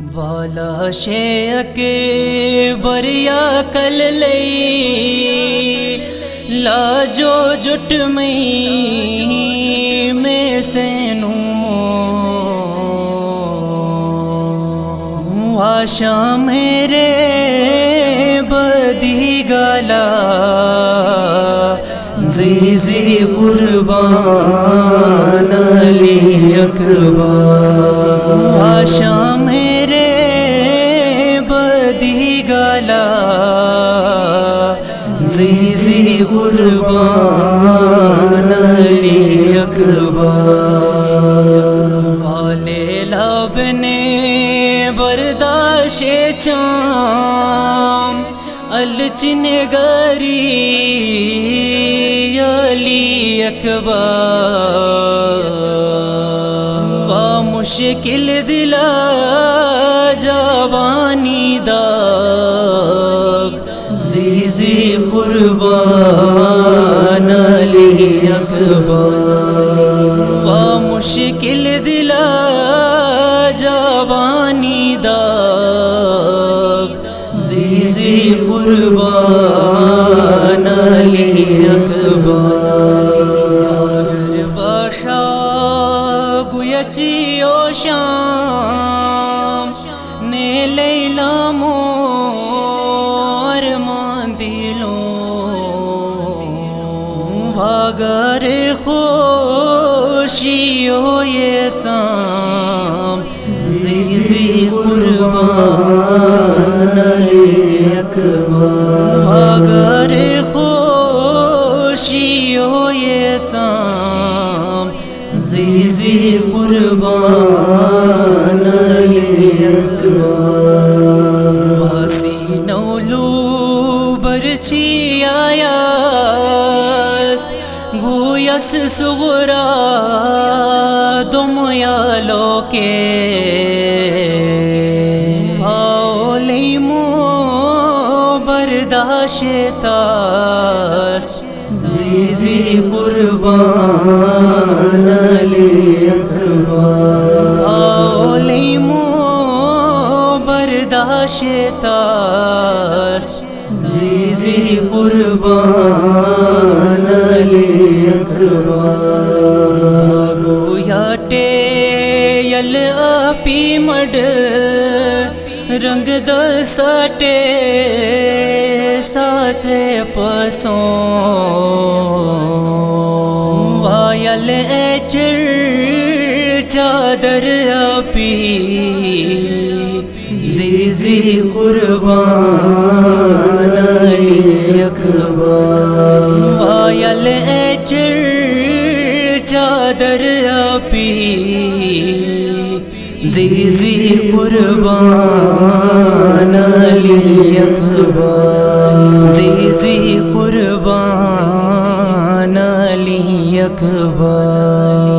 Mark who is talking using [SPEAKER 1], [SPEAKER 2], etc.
[SPEAKER 1] والا شیخ بریا کل لئی لاجو جٹ میں سینو واشا میرے بدی گالا زیزی قربان علی اکبر واشا میرے بدی گالا زیزی قربان علی اکبر والے لب نے برداشت چام الچن گری علی اکبر با مشکل دلا جوانی داغ زیزی قربان علی اکبر با مشکل دلا جوانی داغ زیزی قربان علی اکبر اگر باشا گویا چیو شام نے لیلا مور مان دیلوں اگر خوشیو یہ سام زیزی قربان علی اکبر اگر خوشیو یہ سام زیزی قربان علی اکبر واسی نولو برچی آیاس گویس سغرا دم یالو کے بھاولی مو برداشتاس زیزی قربان علی اکبر بھاولی مو برداشتاس زیزی قربان علی اکبر گویا ٹیل اپی مڈ رنگ دساٹے ساتھ پسوں وائل ایچر چادر اپی زیزی قربان علی اکبر وائل ایچر چادر اپی زیزی قربان علی اکبر زیزی قربان علی اکبر